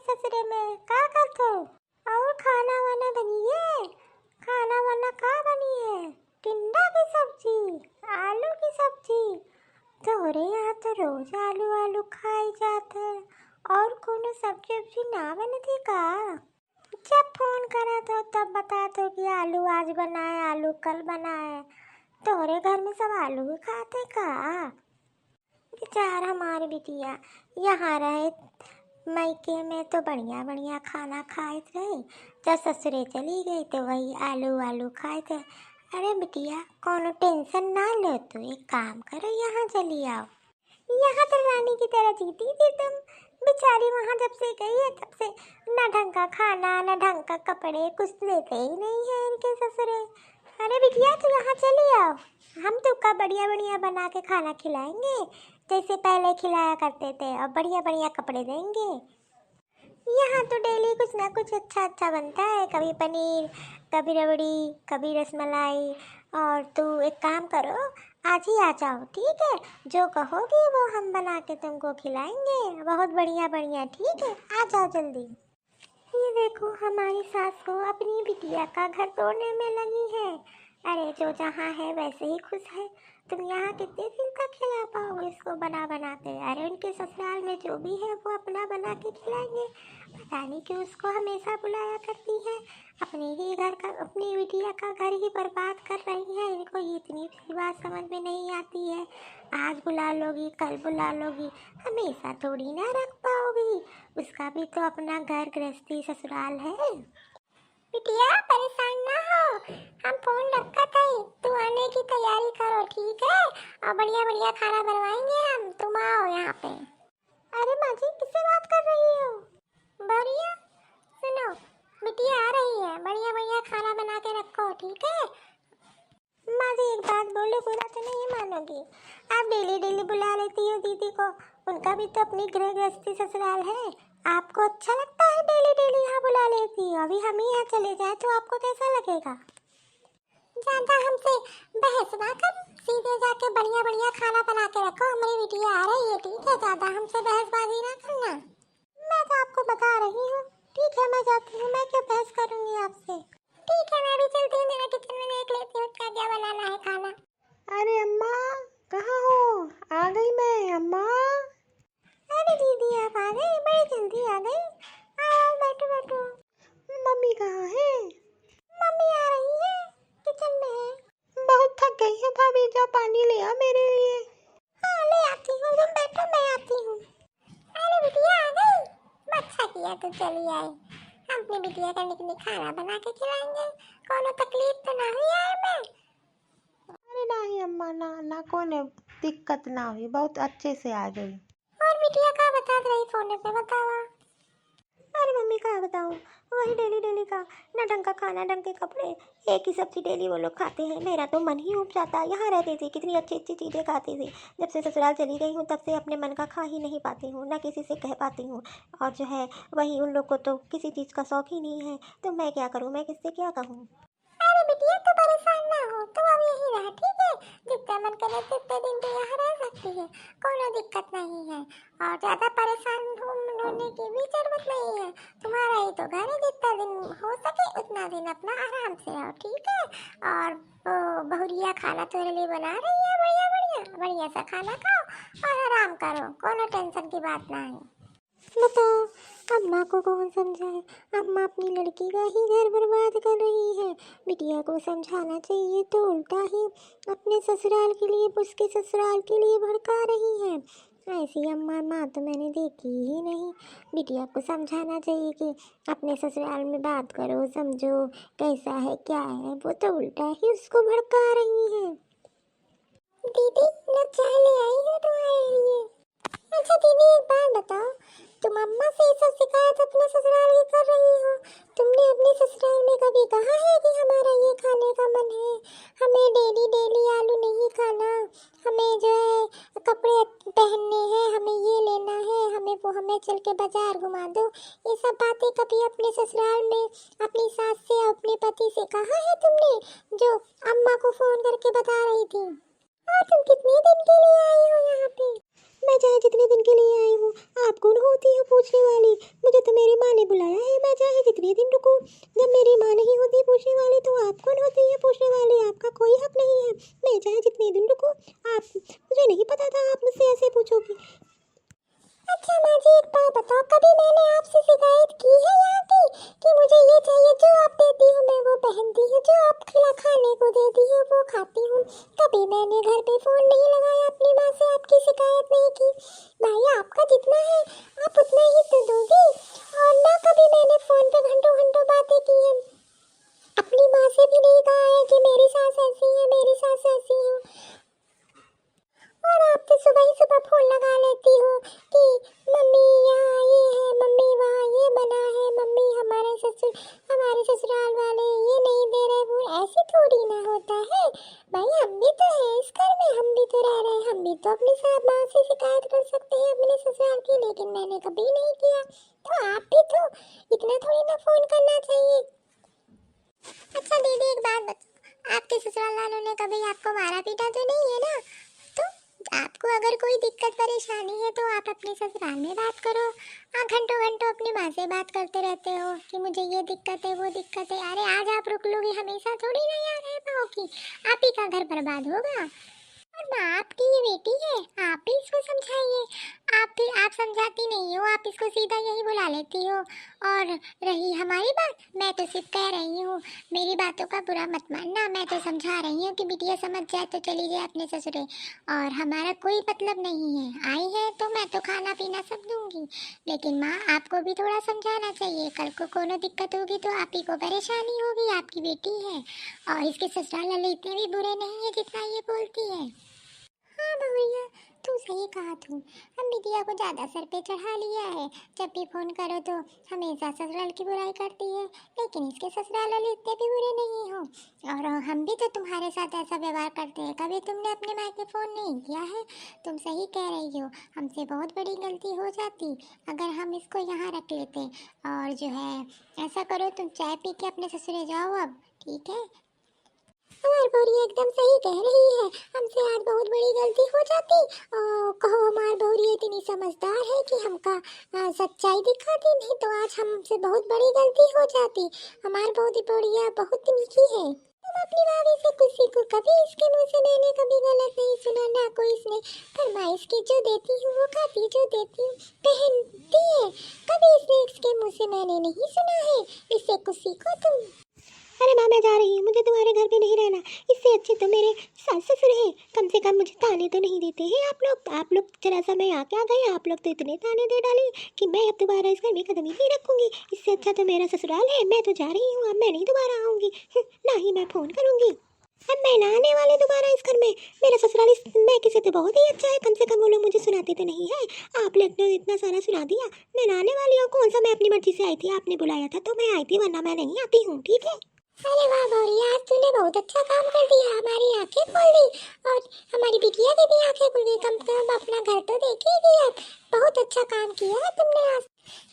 ससुरे में का करते? और खाना वाना बनिए? खाना वाना का बनी है? टिंडा की सब्जी, आलू की सब्जी। तोरे यहाँ तो रोज आलू आलू खाई जाते हैं और कोनो सब्जी उब्जी ना बनी थी का? जब फोन करा तो तब बता दो कि आलू आज बनाए, आलू कल बनाए। तोरे घर में सब आलू ही खाते का? बेचारा हमारी बिटिया यहाँ रहे मायके में तो बढ़िया बढ़िया खाना खाए रहे, जब ससुरे चली गई तो वही आलू आलू खाए थे। अरे बिटिया कोनो टेंशन ना लो, तो एक काम करो यहाँ चली आओ। यहाँ तो रानी की तरह जीती थी तुम। बेचारी वहाँ जब से गई है तब से न ढंग का खाना न ढंग का कपड़े, कुछ देते ही नहीं है इनके ससुरे। अरे बिटिया तू यहाँ चली आओ, हम तुमका बढ़िया बढ़िया बना के खाना खिलाएंगे जैसे पहले खिलाया करते थे, और बढ़िया बढ़िया कपड़े देंगे। यहाँ तो डेली कुछ ना कुछ अच्छा अच्छा बनता है, कभी पनीर, कभी रबड़ी, कभी रसमलाई। और तू एक काम करो, आज ही आ जाओ, ठीक है? जो कहोगी वो हम बना के तुमको खिलाएंगे, बहुत बढ़िया बढ़िया, ठीक है? आ जाओ जल्दी। ये देखो हमारी सास को अपनी बिटिया का घर तोड़ने में लगी है। अरे जो जहाँ है वैसे ही खुश है, तुम यहाँ कितने दिन तक खिला पाओगे इसको बना बना के? अरे उनके ससुराल में जो भी है वो अपना बना के खिलाएंगे। पता नहीं क्यों उसको हमेशा बुलाया करती है, अपने ही घर का, अपनी बिटिया का घर ही बर्बाद कर रही है। इनको इतनी भी बात समझ में नहीं आती है, आज बुला लोगी कल बुला लोगी, हमेशा थोड़ी ना रख पाओगी। उसका भी तो अपना घर गृहस्थी ससुराल है। बिटिया परेशान ना हो, हम फोन रखा था, तू आने की तैयारी करो, ठीक है? और बढ़िया बढ़िया खाना बनवाएंगे हम, तुम आओ यहाँ पे। अरे माँ जी किससे बात कर रही हो? बढ़िया सुनो, बिटिया आ रही है, बढ़िया बढ़िया खाना बना के रखो, ठीक है? माँ जी एक बात बोलो, बुरा तो नहीं मानोगी? आप डेली डेली बुला लेती हो दीदी को, उनका भी तो अपनी गृह गृहस्थी ससुराल है। आपको अच्छा लगता है डेली डेली यहाँ बुला लेती हो? अभी हम ही यहाँ चले जाए तो आपको कैसा लगेगा? ज्यादा हमसे बहस ना कर, सीधे जाके बढ़िया बढ़िया खाना बना के रखो, हमारी बिटिया आ रही है, ठीक है? ज्यादा हमसे बहसबाजी ना करना। मैं तो आपको बता रही हूँ, ठीक है? मैं जाती हूँ, मैं क्यों बहस करूँगी आपसे? ठीक है मैं भी चलती हूँ, मेरा किचन में देख लेती हूँ क्या क्या बनाना है खाना। अरे अम्मा कहाँ हो? आ गई मैं अम्मा। अरे दीदी आप आ गई, बड़ी जल्दी आ गई। आओ बैठो बैठो। मम्मी कहाँ है? मम्मी आ रही है, किचन में है। बहुत थक गई है भाभी, जा पानी ले आ मेरे लिए। हाँ ले आती हूँ, तुम बैठो मैं आती हूँ। अरे बिटिया आ गई, अच्छा किया तो चली आई। हम अपनी बिटिया का निक निक खाना बना के खिलाएंगे, कोनो तकलीफ तो ना हुई आए में? अरे नहीं अम्मा, ना ना कोई दिक्कत ना हुई, बहुत अच्छे से आ गई। और बिटिया का बता रही फोन पे बतावा? अरे मम्मी कहाँ बताऊँ, वही डेली डेली का ना ढंग का खाना, ढंग के कपड़े, एक ही सब्जी डेली वो लोग खाते हैं। मेरा तो मन ही उब जाता है। यहाँ रहती थी कितनी अच्छी अच्छी चीज़ें खाती थी, जब से ससुराल चली गई हूँ तब से अपने मन का खा ही नहीं पाती हूँ, ना किसी से कह पाती हूँ। और जो है वही उन लोग को तो किसी चीज़ का शौक ही नहीं है, तो मैं क्या करूँ, मैं किससे क्या कहूँ? अरे बिटिया तू परेशान ना हो, तू अब यहीं रह, ठीक है? जितना मन करे उतने दिन तू यहाँ रह सकती है, कोनो दिक्कत नहीं है। और ज्यादा परेशान होने की भी जरूरत नहीं है, तुम्हारा ही तो घर है, जितना दिन हो सके उतना दिन अपना आराम से रहो, ठीक है? और वो बहुरिया खाना तुम्हारे लिए बना रही है, बढ़िया बढ़िया बढ़िया सा खाना खाओ और आराम करो, कोनो टेंशन की बात ना है। बताओ अम्मा को कौन समझाए? अम्मा अपनी लड़की का ही घर बर्बाद कर रही है, बिटिया को समझाना चाहिए तो उल्टा ही अपने ससुराल के लिए, उसके ससुराल के लिए भड़का रही है। ऐसी अम्मा माँ तो मैंने देखी ही नहीं। बिटिया को समझाना चाहिए कि अपने ससुराल में बात करो, समझो कैसा है क्या है, वो तो उल्टा ही उसको भड़का रही है। दीदी मैं चाय ले आई हूँ तुम्हारे लिए। अच्छा दीदी एक बात बताओ, तुम अम्मा से ये सब शिकायत अपने ससुराल की कर रही हो? तुमने अपने ससुराल में कभी कहा है कि हमारा ये खाने का मन है, हमें डेली डेली आलू नहीं खाना, हमें जो है कपड़े पहनने हैं, हमें ये लेना है, हमें वो, हमें चल के बाजार घुमा दो? ये सब बातें कभी अपने ससुराल में अपनी सास से या अपने पति से कहा है तुमने, जो अम्मा को फोन करके बता रही थी? और तुम कितने दिन के लिए आई हो यहाँ पे? मैं चाहे जितने दिन के लिए आई हूँ आप कौन होती हो पूछने वाली? मुझे तो मेरी माँ ने बुलाया है, मैं चाहे जितने दिन रुकूं। जब मेरी माँ नहीं होती पूछने वाली तो आप कौन होती है पूछने वाली? आपका कोई हक नहीं है, मैं चाहे जितने दिन रुकूं। आप, मुझे नहीं पता था आप मुझसे ऐसे पूछोगी। अच्छा माँ जी, एक बात बताओ, कभी मैंने आपसे शिकायत की है यहाँ की कि मुझे ये चाहिए, जो आप देती हो मैं वो पहनती हूँ, जो आप खाने को देती हो वो खाती हूँ? कभी मैंने घर पे फोन नहीं लगाया अपनी माँ से, आपकी शिकायत नहीं की। भाई आपका जितना है आप उतना ही तो दोगी। और ना कभी मैंने फोन पे घंटों घंटों बातें की है, अपनी माँ से भी नहीं कहा है कि मेरी सास ऐसी है, मेरी सास ऐसी है। और आप तो सुबह ही सुबह फोन लगा लेती हो कि मम्मी यहाँ ये है, मम्मी वहाँ ये बना है, मम्मी हमारे ससुराल वाले ये नहीं दे रहे, वो ऐसे थोड़ी ना होता है। भाई हम भी तो हैं इस घर में, हम भी तो रह रहे हैं, हम भी तो अपनी सास माँ से शिकायत कर सकते हैं अपने ससुराल की, लेकिन मैंने कभी नहीं किया। तो आप भी तो इतना थोड़ी ना फोन करना चाहिए। अच्छा दीदी एक बात बताओ, आपके ससुराल वालों ने कभी आपको मारा पीटा तो नहीं है ना? तो आपको अगर कोई दिक्कत परेशानी है तो आप अपने ससुराल में बात करो। आप घंटों घंटों अपनी माँ से बात करते रहते हो कि मुझे ये दिक्कत है वो दिक्कत है। अरे आज आप रुक लोगी, हमेशा थोड़ी ना यहाँ रह पाओगी, आप ही का घर बर्बाद होगा। और माँ आपकी ये बेटी है, आप ही इसको समझाइए। आप समझाती नहीं हो, आप इसको सीधा यही बुला लेती हो। और रही हमारी बात, मैं तो सिर्फ कह रही हूँ, मेरी बातों का बुरा मत मानना, मैं तो समझा रही हूँ कि बिटिया समझ जाए तो चली जाए अपने ससुरे। और हमारा कोई मतलब नहीं है, आई है तो मैं तो खाना पीना सब दूंगी, लेकिन माँ आपको भी थोड़ा समझाना चाहिए। कल को कोनो दिक्कत होगी तो आप ही को परेशानी होगी, आपकी बेटी है। और इसके ससुराल वाले इतने भी बुरे नहीं है जितना ये बोलती है। हाँ भैया, तू सही कहा तू, हम बिटिया को ज़्यादा सर पे चढ़ा लिया है। जब भी फ़ोन करो तो हमेशा ससुराल की बुराई करती है, लेकिन इसके ससुराल वाले इतने भी बुरे नहीं हो। और हम भी तो तुम्हारे साथ ऐसा व्यवहार करते हैं, कभी तुमने अपने मायके फ़ोन नहीं किया है। तुम सही कह रही हो, हमसे बहुत बड़ी गलती हो जाती अगर हम इसको यहाँ रख लेते। और जो है ऐसा करो, तुम चाय पी के अपने ससुरे जाओ अब, ठीक है? हमारी बहू एकदम सही कह रही है, हमसे आज बहुत बड़ी गलती हो जाती। कहो हमारी बहू इतनी समझदार है कि हमका सच्चाई दिखाती, नहीं तो आज हमसे बहुत बड़ी गलती हो जाती। हमारी बहू बढ़िया बहुत मीठी है। तुम अपनी भाभी से किसी को कभी इसके मुंह से मैंने कभी गलत नहीं सुना, ना कोई इसने फरमाइश की, जो देती हूँ वो खाती, जो देती हूँ पहनती है, कभी इसने इसके मुंह से मैंने नहीं सुना है। इससे कुछ सीखो तुम। अरे माँ मैं जा रही हूँ, मुझे तुम्हारे घर पे नहीं रहना, इससे अच्छे तो मेरे सास ससुर हैं, कम से कम मुझे ताने तो नहीं देते हैं आप लोग जरा सा मैं आके आ गए, आप लोग तो इतने ताने दे डाले कि मैं अब दोबारा इस घर में कदम ही नहीं रखूंगी। इससे अच्छा तो मेरा ससुराल है, मैं तो जा रही हूँ, अब मैं नहीं दोबारा आऊँगी, ना ही मैं फ़ोन करूँगी। अब मैं ना आने वाले दोबारा इस घर में, मेरा ससुराल इस मैं किसी तो बहुत ही अच्छा है, कम से कम वो लोग मुझे सुनाते तो नहीं है। आप लोग ने इतना सारा सुना दिया, मैं ना आने वाली हूँ। कौन सा मैं अपनी मर्जी से आई थी, आपने बुलाया था तो मैं आई थी, वरना मैं नहीं आती हूँ, ठीक है? अरे वाह गौरी, आज तूने बहुत अच्छा काम कर दिया, हमारी आंखें खोल दी और हमारी बिटिया की भी आंखें खुल गई। कम से कम अपना घर तो देखेगी अब, बहुत अच्छा काम किया है तुमने आज।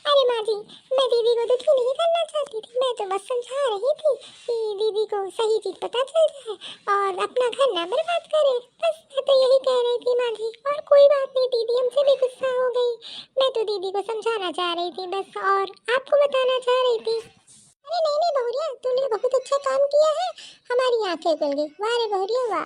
अरे माँ जी, मैं दीदी को दुखी नहीं करना चाहती थी, मैं तो बस समझा रही थी कि दीदी को सही चीज पता चल जाए और अपना घर ना बर्बाद करे, बस मैं तो यही कह रही थी माँ जी। और कोई बात नहीं, दीदी हमसे भी गुस्सा हो गई, मैं तो दीदी को समझाना चाह रही थी बस, और आपको बताना चाह रही थी। अरे नहीं नहीं बहुरिया, तूने बहुत अच्छा काम किया है, हमारी आंखें खुल गई। वाह रे बहुरिया वाह।